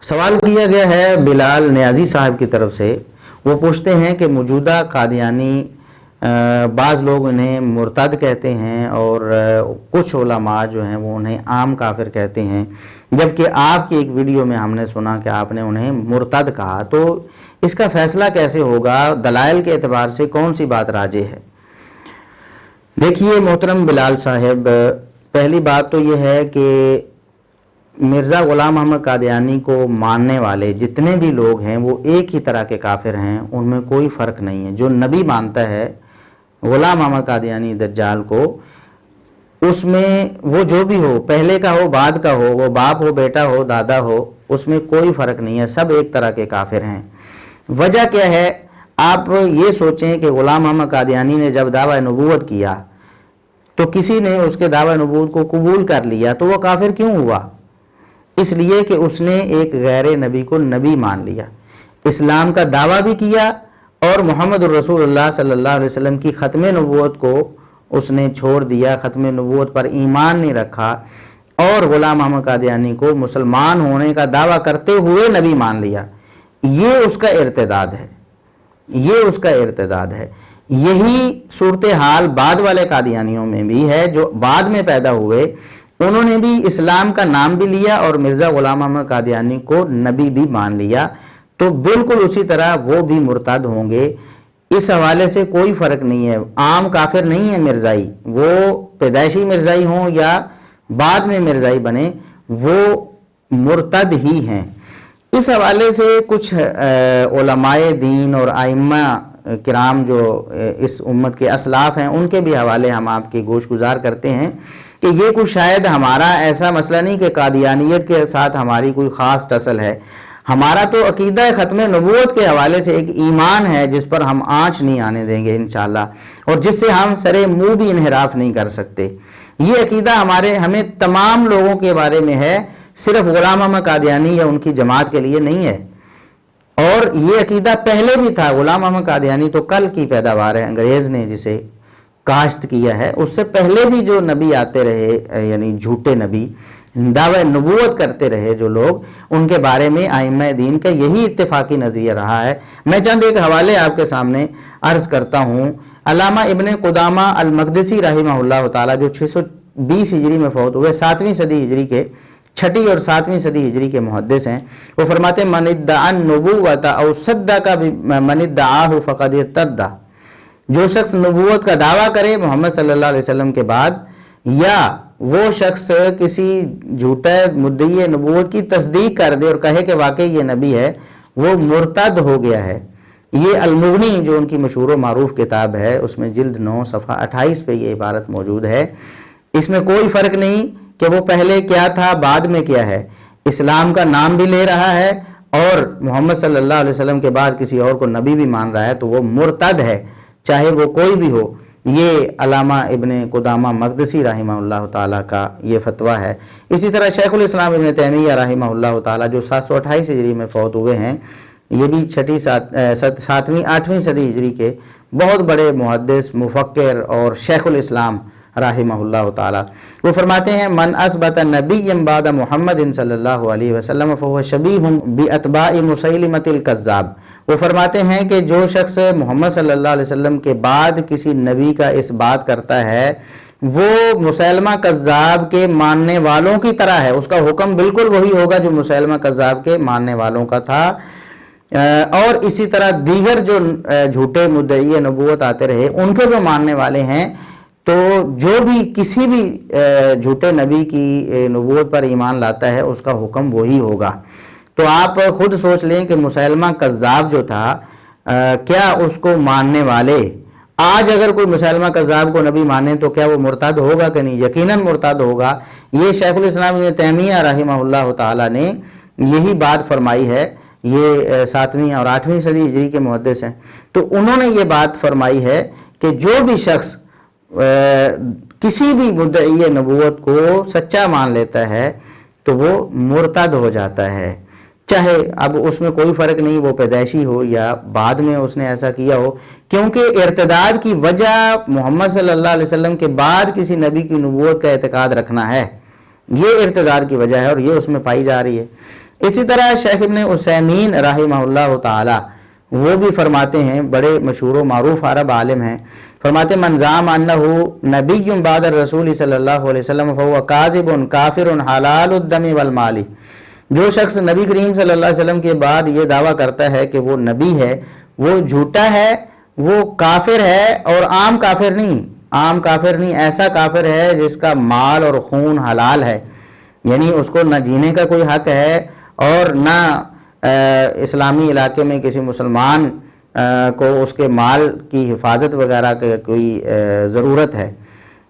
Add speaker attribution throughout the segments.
Speaker 1: سوال کیا گیا ہے بلال نیازی صاحب کی طرف سے. وہ پوچھتے ہیں کہ موجودہ قادیانی بعض لوگ انہیں مرتد کہتے ہیں اور کچھ علماء جو ہیں وہ انہیں عام کافر کہتے ہیں، جبکہ آپ کی ایک ویڈیو میں ہم نے سنا کہ آپ نے انہیں مرتد کہا. تو اس کا فیصلہ کیسے ہوگا؟ دلائل کے اعتبار سے کون سی بات راجح ہے؟ دیکھیے محترم بلال صاحب، پہلی بات تو یہ ہے کہ مرزا غلام محمد قادیانی کو ماننے والے جتنے بھی لوگ ہیں وہ ایک ہی طرح کے کافر ہیں، ان میں کوئی فرق نہیں ہے. جو نبی مانتا ہے غلام محمد قادیانی دجال کو، اس میں وہ جو بھی ہو، پہلے کا ہو بعد کا ہو، وہ باپ ہو بیٹا ہو دادا ہو، اس میں کوئی فرق نہیں ہے، سب ایک طرح کے کافر ہیں. وجہ کیا ہے؟ آپ یہ سوچیں کہ غلام محمد قادیانی نے جب دعویٰ نبوت کیا تو کسی نے اس کے دعویٰ نبوت کو قبول کر لیا، تو وہ کافر کیوں ہوا؟ اس لیے کہ اس نے ایک غیر نبی کو نبی مان لیا، اسلام کا دعویٰ بھی کیا، اور محمد الرسول اللہ صلی اللہ علیہ وسلم کی ختم نبوت کو اس نے چھوڑ دیا، ختم نبوت پر ایمان نہیں رکھا، اور غلام محمد قادیانی کو مسلمان ہونے کا دعویٰ کرتے ہوئے نبی مان لیا. یہ اس کا ارتداد ہے، یہ اس کا ارتداد ہے. یہی صورتحال بعد والے قادیانیوں میں بھی ہے جو بعد میں پیدا ہوئے، انہوں نے بھی اسلام کا نام بھی لیا اور مرزا غلام محمد قادیانی کو نبی بھی مان لیا، تو بالکل اسی طرح وہ بھی مرتد ہوں گے. اس حوالے سے کوئی فرق نہیں ہے، عام کافر نہیں ہے مرزائی، وہ پیدائشی مرزائی ہوں یا بعد میں مرزائی بنے، وہ مرتد ہی ہیں. اس حوالے سے کچھ علماء دین اور ائمہ کرام جو اس امت کے اسلاف ہیں، ان کے بھی حوالے ہم آپ کے گوش گزار کرتے ہیں کہ یہ کچھ شاید ہمارا ایسا مسئلہ نہیں کہ قادیانیت کے ساتھ ہماری کوئی خاص ٹسل ہے. ہمارا تو عقیدہ ختم نبوت کے حوالے سے ایک ایمان ہے جس پر ہم آنچ نہیں آنے دیں گے انشاءاللہ، اور جس سے ہم سرے منہ بھی انحراف نہیں کر سکتے. یہ عقیدہ ہمیں تمام لوگوں کے بارے میں ہے، صرف غلام محمد قادیانی یا ان کی جماعت کے لیے نہیں ہے. اور یہ عقیدہ پہلے بھی تھا. غلام محمد قادیانی تو کل کی پیداوار ہے، انگریز نے جسے کاشت کیا ہے. اس سے پہلے بھی جو نبی آتے رہے، یعنی جھوٹے نبی دعوی نبوت کرتے رہے جو لوگ، ان کے بارے میں ائمہ دین کا یہی اتفاقی نظریہ رہا ہے. میں چند ایک حوالے آپ کے سامنے عرض کرتا ہوں. علامہ ابن قدامہ المقدسی رحمہ اللہ تعالیٰ جو 620 ہجری میں فوت ہوئے، 7ویں صدی ہجری کے، 6ٹھی اور 7ویں صدی ہجری کے محدث ہیں. وہ فرماتے ہیں من ادعى النبوۃ او صدق من ادعاہ فقد ارتد. جو شخص نبوت کا دعویٰ کرے محمد صلی اللہ علیہ وسلم کے بعد، یا وہ شخص کسی جھوٹا مدعی نبوت کی تصدیق کر دے اور کہے کہ واقعی یہ نبی ہے، وہ مرتد ہو گیا ہے. یہ المغنی جو ان کی مشہور و معروف کتاب ہے، اس میں جلد 9 صفحہ 28 پہ یہ عبارت موجود ہے. اس میں کوئی فرق نہیں کہ وہ پہلے کیا تھا بعد میں کیا ہے، اسلام کا نام بھی لے رہا ہے اور محمد صلی اللہ علیہ وسلم کے بعد کسی اور کو نبی بھی مان رہا ہے، تو وہ مرتد ہے، چاہے وہ کوئی بھی ہو. یہ علامہ ابن قدامہ مقدسی رحمہ اللہ تعالیٰ کا یہ فتویٰ ہے. اسی طرح شیخ الاسلام ابن تیمیہ رحمہ اللہ تعالیٰ جو 728 ہجری میں فوت ہوئے ہیں، یہ بھی 6ٹھی 7ویں 8ویں صدی ہجری کے بہت بڑے محدث، مفکر اور شیخ الاسلام رحمہ اللہ تعالیٰ. وہ فرماتے ہیں من اثبت نبی بعد محمد صلی اللہ علیہ وسلم فهو شبیہ باتباع مسیلمۃ الکذاب. وہ فرماتے ہیں کہ جو شخص محمد صلی اللہ علیہ وسلم کے بعد کسی نبی کا اس بات کرتا ہے، وہ مسیلمہ کذاب کے ماننے والوں کی طرح ہے. اس کا حکم بالکل وہی ہوگا جو مسیلمہ کذاب کے ماننے والوں کا تھا. اور اسی طرح دیگر جو جھوٹے مدعی نبوت آتے رہے، ان کے جو ماننے والے ہیں، تو جو بھی کسی بھی جھوٹے نبی کی نبوت پر ایمان لاتا ہے، اس کا حکم وہی ہوگا. تو آپ خود سوچ لیں کہ مسیلمہ کذاب جو تھا، کیا اس کو ماننے والے آج اگر کوئی مسیلمہ کذاب کو نبی مانے تو کیا وہ مرتد ہوگا کہ نہیں؟ یقیناً مرتد ہوگا. یہ شیخ الاسلام ابن تیمیہ رحمہ اللہ تعالیٰ نے یہی بات فرمائی ہے. یہ 7ویں اور 8ویں صدی ہجری کے محدث ہیں. تو انہوں نے یہ بات فرمائی ہے کہ جو بھی شخص کسی بھی مدعی نبوت کو سچا مان لیتا ہے تو وہ مرتد ہو جاتا ہے، چاہے اب اس میں کوئی فرق نہیں وہ پیدائشی ہو یا بعد میں اس نے ایسا کیا ہو، کیونکہ ارتداد کی وجہ محمد صلی اللہ علیہ وسلم کے بعد کسی نبی کی نبوت کا اعتقاد رکھنا ہے. یہ ارتداد کی وجہ ہے اور یہ اس میں پائی جا رہی ہے. اسی طرح شیخ ابن عثیمین رحمہ اللہ تعالی وہ بھی فرماتے ہیں، بڑے مشہور و معروف عرب عالم ہیں، فرماتے من زعم انہ نبی بعد الرسول صلی اللہ علیہ وسلم فهو کاذب کافر حلال الدم والمال، جو شخص نبی کریم صلی اللہ علیہ وسلم کے بعد یہ دعویٰ کرتا ہے کہ وہ نبی ہے، وہ جھوٹا ہے، وہ کافر ہے، اور عام کافر نہیں، ایسا کافر ہے جس کا مال اور خون حلال ہے، یعنی اس کو نہ جینے کا کوئی حق ہے اور نہ اسلامی علاقے میں کسی مسلمان کو اس کے مال کی حفاظت وغیرہ کی کوئی ضرورت ہے۔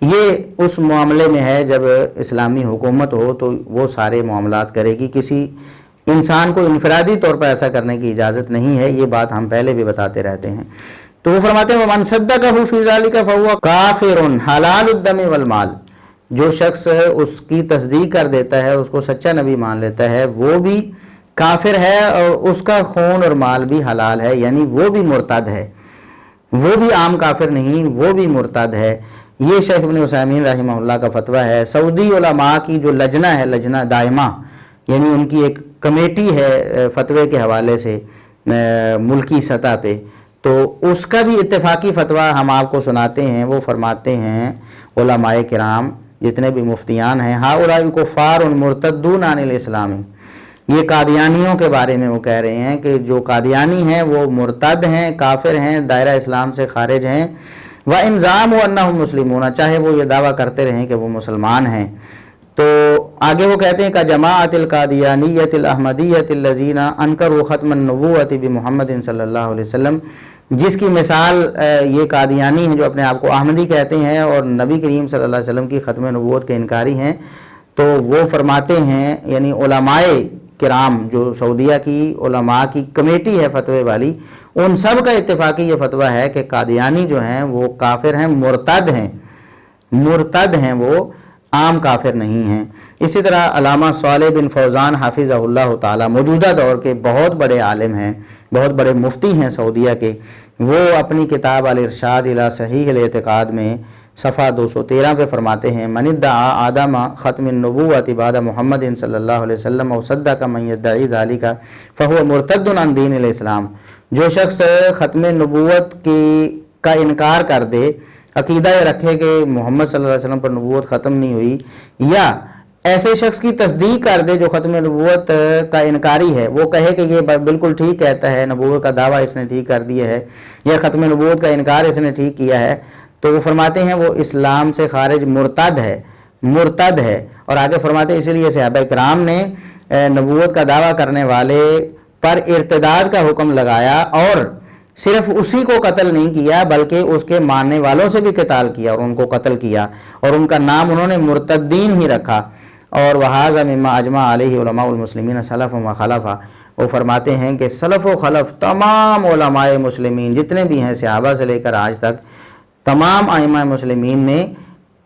Speaker 1: یہ اس معاملے میں ہے جب اسلامی حکومت ہو تو وہ سارے معاملات کرے گی، کسی انسان کو انفرادی طور پر ایسا کرنے کی اجازت نہیں ہے، یہ بات ہم پہلے بھی بتاتے رہتے ہیں۔ تو وہ فرماتے ہیں وَمَنْ صَدَّقَهُ فِي ذَلِكَ فَهُوَ كَافِرٌ حَلَالُ الدَّمِ وَالْمَالِ، جو شخص اس کی تصدیق کر دیتا ہے، اس کو سچا نبی مان لیتا ہے، وہ بھی کافر ہے اور اس کا خون اور مال بھی حلال ہے، یعنی وہ بھی مرتد ہے، وہ بھی عام کافر نہیں، وہ بھی مرتد ہے۔ یہ شیخ ابن عثیمین رحمہ اللہ کا فتویٰ ہے۔ سعودی علماء کی جو لجنہ ہے، لجنہ دائمہ، یعنی ان کی ایک کمیٹی ہے فتوے کے حوالے سے ملکی سطح پہ، تو اس کا بھی اتفاقی فتویٰ ہم آپ کو سناتے ہیں۔ وہ فرماتے ہیں علماء کرام جتنے بھی مفتیان ہیں، ہؤلاء کفار مرتدون عن الاسلام، یہ قادیانیوں کے بارے میں وہ کہہ رہے ہیں کہ جو قادیانی ہیں وہ مرتد ہیں، کافر ہیں، دائرہ اسلام سے خارج ہیں۔ وَإِنْ زَعَمُوا أَنَّهُمْ مُسْلِمُونَ، چاہے وہ یہ دعویٰ کرتے رہیں کہ وہ مسلمان ہیں۔ تو آگے وہ کہتے ہیں كَجَمَاعَةِ الْقَادِيَانِيَّةِ الْأَحْمَدِيَّةِ الَّذِينَ أَنْكَرُوا خَتْمَ النُّبُوَّةِ بِمُحَمَّدٍ صلی اللہ علیہ وسلم، جس کی مثال یہ قادیانی ہیں جو اپنے آپ کو احمدی کہتے ہیں اور نبی کریم صلی اللہ علیہ وسلم کی ختم نبوت کے انکاری ہیں۔ تو وہ فرماتے ہیں، یعنی علماء کرام جو سعودیہ کی علماء کی کمیٹی ہے فتوے والی، ان سب کا اتفاقی یہ فتویٰ ہے کہ قادیانی جو ہیں وہ کافر ہیں، مرتد ہیں، وہ عام کافر نہیں ہیں۔ اسی طرح علامہ صالح بن فوزان حافظہ اللہ تعالی موجودہ دور کے بہت بڑے عالم ہیں، بہت بڑے مفتی ہیں سعودیہ کے، وہ اپنی کتاب الارشاد الی صحیح الاعتقاد میں صفحہ 213 پہ فرماتے ہیں من ادعا آدم ختم النبوۃ بعد محمد صلی اللہ علیہ وسلم وصدق من یدعی ذلک فهو مرتد عن دین الاسلام، جو شخص ختم نبوت کا انکار کر دے، عقیدہ یہ رکھے کہ محمد صلی اللہ علیہ وسلم پر نبوت ختم نہیں ہوئی، یا ایسے شخص کی تصدیق کر دے جو ختم نبوت کا انکاری ہے، وہ کہے کہ یہ بالکل ٹھیک کہتا ہے، نبوت کا دعویٰ اس نے ٹھیک کر دیا ہے، یا ختم نبوت کا انکار اس نے ٹھیک کیا ہے، تو وہ فرماتے ہیں وہ اسلام سے خارج مرتد ہے۔ اور آگے فرماتے ہیں اسی لیے صحابہ کرام نے نبوت کا دعویٰ کرنے والے پر ارتداد کا حکم لگایا، اور صرف اسی کو قتل نہیں کیا بلکہ اس کے ماننے والوں سے بھی قتال کیا اور ان کو قتل کیا، اور ان کا نام انہوں نے مرتدین ہی رکھا۔ اور وَهَذَا مِمَّا أَجْمَعَ عَلَيْهِ عُلَمَاءُ الْمُسْلِمِينَ سَلَفٌ وَخَلَفٌ، وہ فرماتے ہیں کہ سلف و خلف تمام علماء مسلمین جتنے بھی ہیں صحابہ سے لے کر آج تک، تمام ائمہ مسلمین نے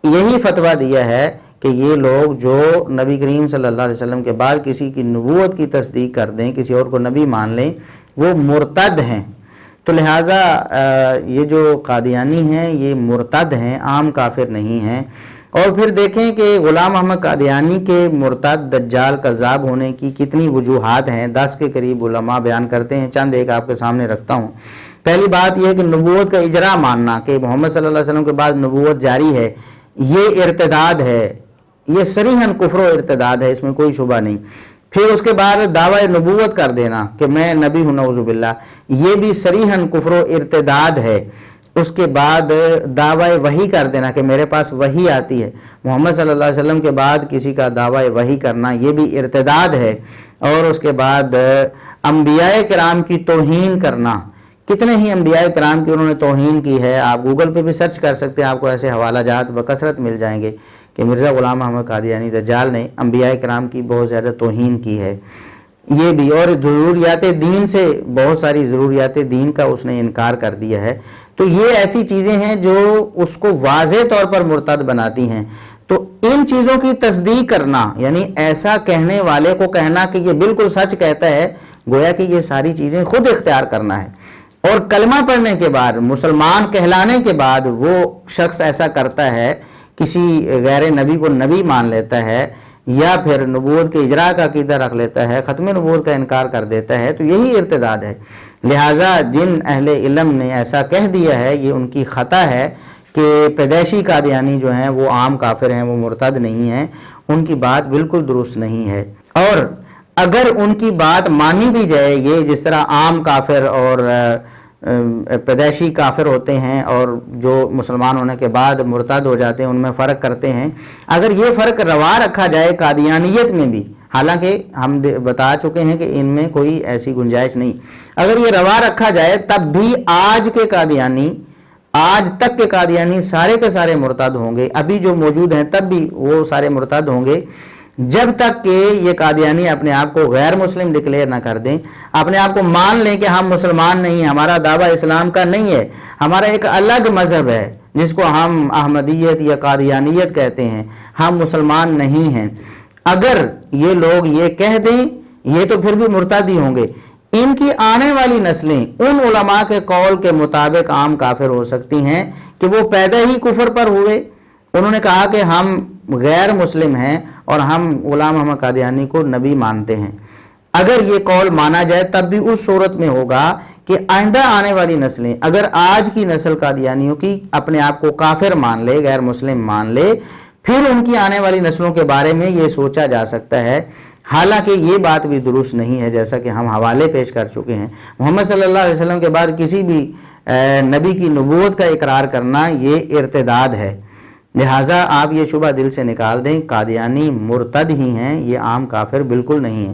Speaker 1: یہی فتویٰ دیا ہے کہ یہ لوگ جو نبی کریم صلی اللہ علیہ وسلم کے بعد کسی کی نبوت کی تصدیق کر دیں، کسی اور کو نبی مان لیں، وہ مرتد ہیں۔ تو لہٰذا یہ جو قادیانی ہیں یہ مرتد ہیں، عام کافر نہیں ہیں۔ اور پھر دیکھیں کہ غلام احمد قادیانی کے مرتد دجال کذاب ہونے کی کتنی وجوہات ہیں، 10 کے قریب علماء بیان کرتے ہیں، چند ایک آپ کے سامنے رکھتا ہوں۔ پہلی بات یہ ہے کہ نبوت کا اجرا ماننا کہ محمد صلی اللہ علیہ وسلم کے بعد نبوت جاری ہے، یہ ارتداد ہے، یہ صریحاً کفر و ارتداد ہے، اس میں کوئی شبہ نہیں۔ پھر اس کے بعد دعوی نبوت کر دینا کہ میں نبی ہوں نعوذ باللہ، یہ بھی صریحاً کفر و ارتداد ہے۔ اس کے بعد دعوی وحی کر دینا کہ میرے پاس وحی آتی ہے، محمد صلی اللہ علیہ وسلم کے بعد کسی کا دعوی وحی کرنا، یہ بھی ارتداد ہے۔ اور اس کے بعد انبیاء کرام کی توہین کرنا، کتنے ہی انبیاء کرام کی انہوں نے توہین کی ہے، آپ گوگل پہ بھی سرچ کر سکتے ہیں، آپ کو ایسے حوالہ جات بکثرت مل جائیں گے کہ مرزا غلام احمد قادیانی دجال نے انبیاء کرام کی بہت زیادہ توہین کی ہے۔ یہ بھی، اور ضروریات دین سے بہت ساری ضروریات دین کا اس نے انکار کر دیا ہے۔ تو یہ ایسی چیزیں ہیں جو اس کو واضح طور پر مرتد بناتی ہیں۔ تو ان چیزوں کی تصدیق کرنا، یعنی ایسا کہنے والے کو کہنا کہ یہ بالکل سچ کہتا ہے، گویا کہ یہ ساری چیزیں خود اختیار کرنا ہے۔ اور کلمہ پڑھنے کے بعد، مسلمان کہلانے کے بعد وہ شخص ایسا کرتا ہے، کسی غیر نبی کو نبی مان لیتا ہے، یا پھر نبوت کے اجراء کا عقیدہ رکھ لیتا ہے، ختم نبوت کا انکار کر دیتا ہے، تو یہی ارتداد ہے۔ لہٰذا جن اہل علم نے ایسا کہہ دیا ہے یہ ان کی خطا ہے کہ پیدائشی قادیانی جو ہیں وہ عام کافر ہیں، وہ مرتد نہیں ہیں، ان کی بات بالکل درست نہیں ہے۔ اور اگر ان کی بات مانی بھی جائے، یہ جس طرح عام کافر اور پیدائشی کافر ہوتے ہیں اور جو مسلمان ہونے کے بعد مرتد ہو جاتے ہیں ان میں فرق کرتے ہیں، اگر یہ فرق روا رکھا جائے قادیانیت میں بھی، حالانکہ ہم بتا چکے ہیں کہ ان میں کوئی ایسی گنجائش نہیں، اگر یہ روا رکھا جائے تب بھی آج تک کے قادیانی سارے کے سارے مرتد ہوں گے، ابھی جو موجود ہیں تب بھی وہ سارے مرتد ہوں گے، جب تک کہ یہ قادیانی اپنے آپ کو غیر مسلم ڈکلیئر نہ کر دیں، اپنے آپ کو مان لیں کہ ہم مسلمان نہیں ہیں، ہمارا دعویٰ اسلام کا نہیں ہے، ہمارا ایک الگ مذہب ہے جس کو ہم احمدیت یا قادیانیت کہتے ہیں، ہم مسلمان نہیں ہیں۔ اگر یہ لوگ یہ کہہ دیں یہ تو پھر بھی مرتد ہی ہوں گے۔ ان کی آنے والی نسلیں ان علماء کے قول کے مطابق عام کافر ہو سکتی ہیں کہ وہ پیدا ہی کفر پر ہوئے، انہوں نے کہا کہ ہم غیر مسلم ہیں اور ہم غلام محمد قادیانی کو نبی مانتے ہیں۔ اگر یہ قول مانا جائے تب بھی اس صورت میں ہوگا کہ آئندہ آنے والی نسلیں، اگر آج کی نسل قادیانیوں کی اپنے آپ کو کافر مان لے، غیر مسلم مان لے، پھر ان کی آنے والی نسلوں کے بارے میں یہ سوچا جا سکتا ہے، حالانکہ یہ بات بھی درست نہیں ہے، جیسا کہ ہم حوالے پیش کر چکے ہیں۔ محمد صلی اللہ علیہ وسلم کے بعد کسی بھی نبی کی نبوت کا اقرار کرنا یہ ارتداد ہے۔ لہٰذا آپ یہ شبہ دل سے نکال دیں، قادیانی مرتد ہی ہیں، یہ عام کافر بالکل نہیں ہیں۔